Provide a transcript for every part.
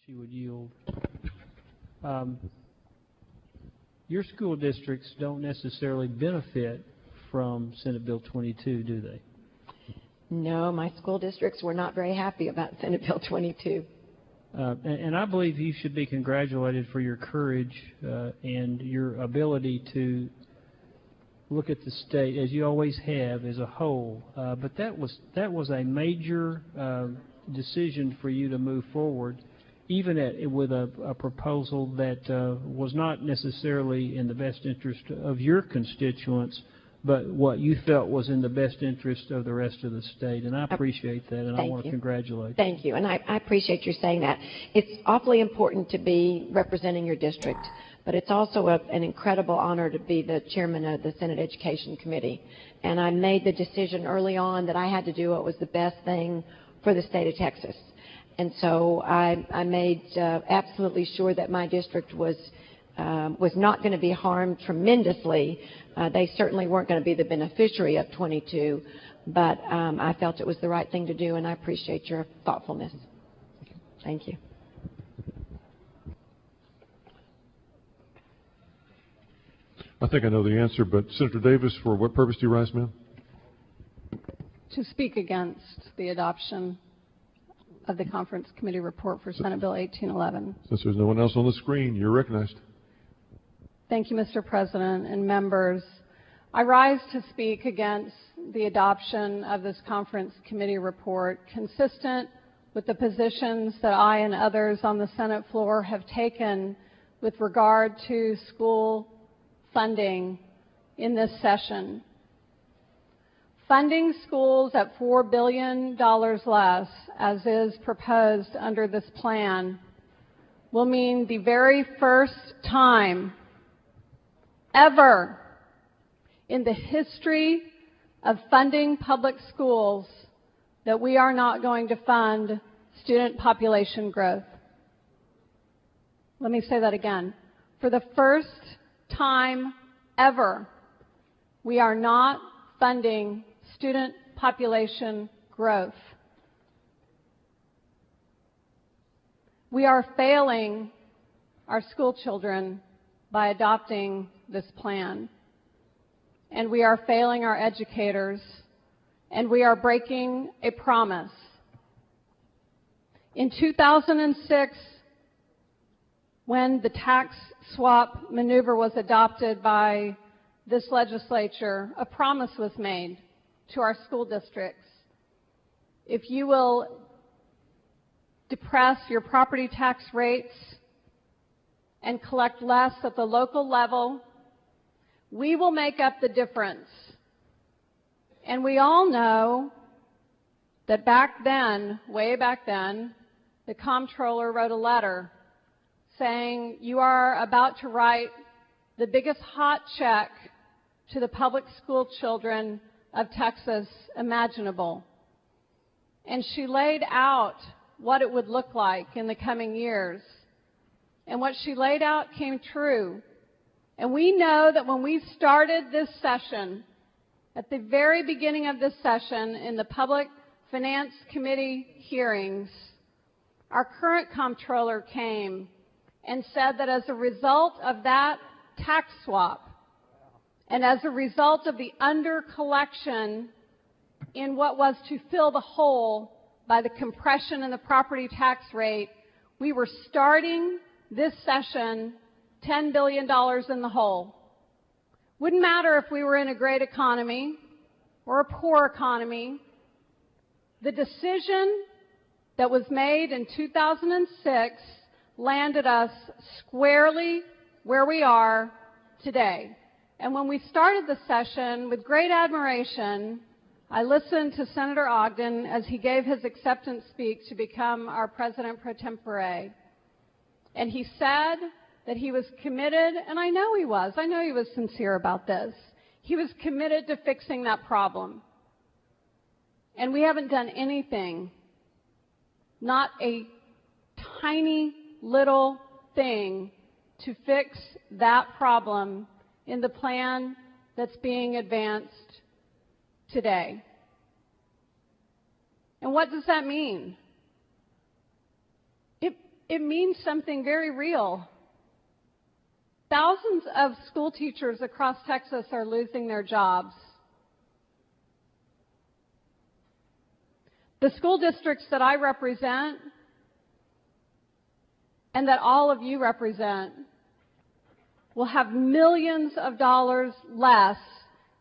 she would yield. Your school districts don't necessarily benefit from Senate Bill 22, do they? No, my school districts were not very happy about Senate Bill 22. And I believe you should be congratulated for your courage and your ability to look at the state, as you always have, as a whole. But that was a major decision for you to move forward, even with a proposal that was not necessarily in the best interest of your constituents, but what you felt was in the best interest of the rest of the state. And I appreciate that, and I want to congratulate you. Thank you, and I appreciate you saying that. It's awfully important to be representing your district, but it's also an incredible honor to be the chairman of the Senate Education Committee. And I made the decision early on that I had to do what was the best thing for the state of Texas. And so I made absolutely sure that my district was not going to be harmed tremendously. They certainly weren't going to be the beneficiary of 22, but I felt it was the right thing to do, and I appreciate your thoughtfulness. Thank you. I think I know the answer, but Senator Davis, for what purpose do you rise, ma'am? To speak against the adoption of the conference committee report for Senate Bill 1811. Since there's no one else on the screen, you're recognized. Thank you, Mr. President and members. I rise to speak against the adoption of this conference committee report, consistent with the positions that I and others on the Senate floor have taken with regard to school funding in this session. Funding schools at $4 billion less, as is proposed under this plan, will mean the very first time ever in the history of funding public schools that we are not going to fund student population growth. Let me say that again. For the first time ever, we are not funding student population growth. We are failing our school children by adopting this plan. And we are failing our educators, and we are breaking a promise. In 2006, when the tax swap maneuver was adopted by this legislature, a promise was made to our school districts. If you will depress your property tax rates and collect less at the local level, we will make up the difference. And we all know that back then, way back then, the comptroller wrote a letter saying, you are about to write the biggest hot check to the public school children of Texas imaginable. And she laid out what it would look like in the coming years. And what she laid out came true. And we know that when we started this session, at the very beginning of this session in the Public Finance Committee hearings, our current comptroller came and said that as a result of that tax swap and as a result of the undercollection in what was to fill the hole by the compression in the property tax rate, we were starting this session $10 billion in the hole. Wouldn't matter if we were in a great economy or a poor economy. The decision that was made in 2006 landed us squarely where we are today. And when we started the session, with great admiration, I listened to Senator Ogden as he gave his acceptance speech to become our President pro tempore. And he said that he was committed, and I know he was sincere about this. He was committed to fixing that problem. And we haven't done anything, not a tiny little thing, to fix that problem in the plan that's being advanced today. And what does that mean? it means something very real. Thousands of school teachers across Texas are losing their jobs. The school districts that I represent and that all of you represent will have millions of dollars less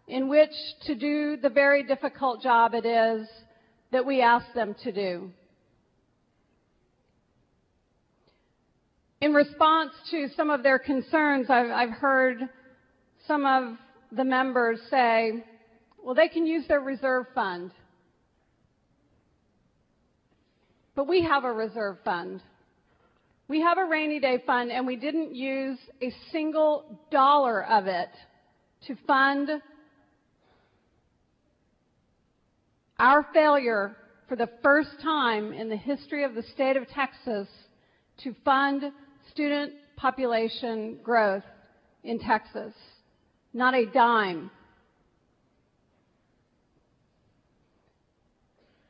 in which to do the very difficult job it is that we ask them to do. In response to some of their concerns, I've heard some of the members say, well, they can use their reserve fund. But we have a reserve fund. We have a rainy day fund, and we didn't use a single dollar of it to fund our failure for the first time in the history of the state of Texas to fund student population growth in Texas. Not a dime.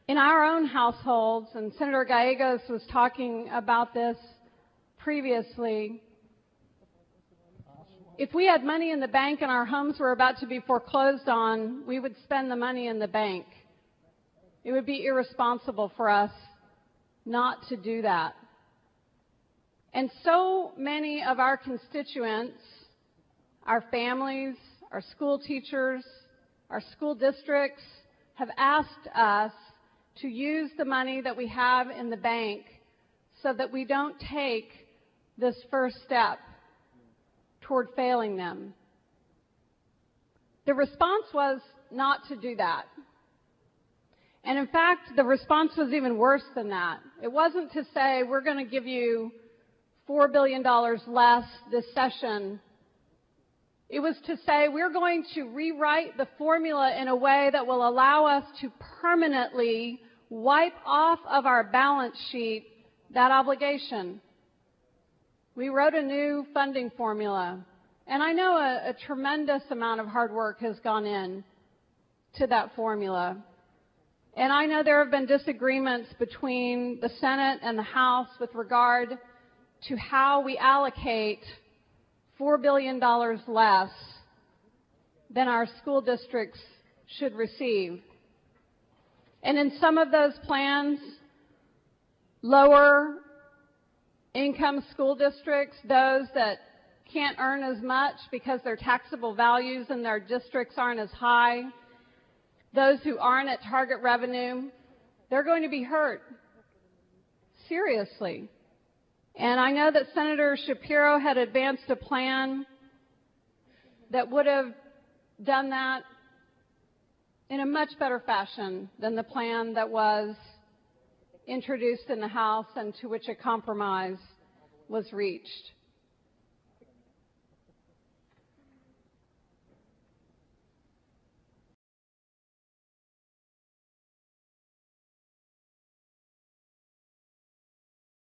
In our own households, and Senator Gallegos was talking about this previously, if we had money in the bank and our homes were about to be foreclosed on, we would spend the money in the bank. It would be irresponsible for us not to do that. And so many of our constituents, our families, our school teachers, our school districts have asked us to use the money that we have in the bank so that we don't take this first step toward failing them. The response was not to do that. And in fact, the response was even worse than that. It wasn't to say, we're going to give you $4 billion less this session. It was to say, we're going to rewrite the formula in a way that will allow us to permanently wipe off of our balance sheet that obligation. We wrote a new funding formula, and I know a tremendous amount of hard work has gone in to that formula. And I know there have been disagreements between the Senate and the House with regard to how we allocate $4 billion less than our school districts should receive. And in some of those plans, lower income school districts, those that can't earn as much because their taxable values in their districts aren't as high, those who aren't at target revenue, they're going to be hurt seriously. And I know that Senator Shapiro had advanced a plan that would have done that in a much better fashion than the plan that was introduced in the House and to which a compromise was reached.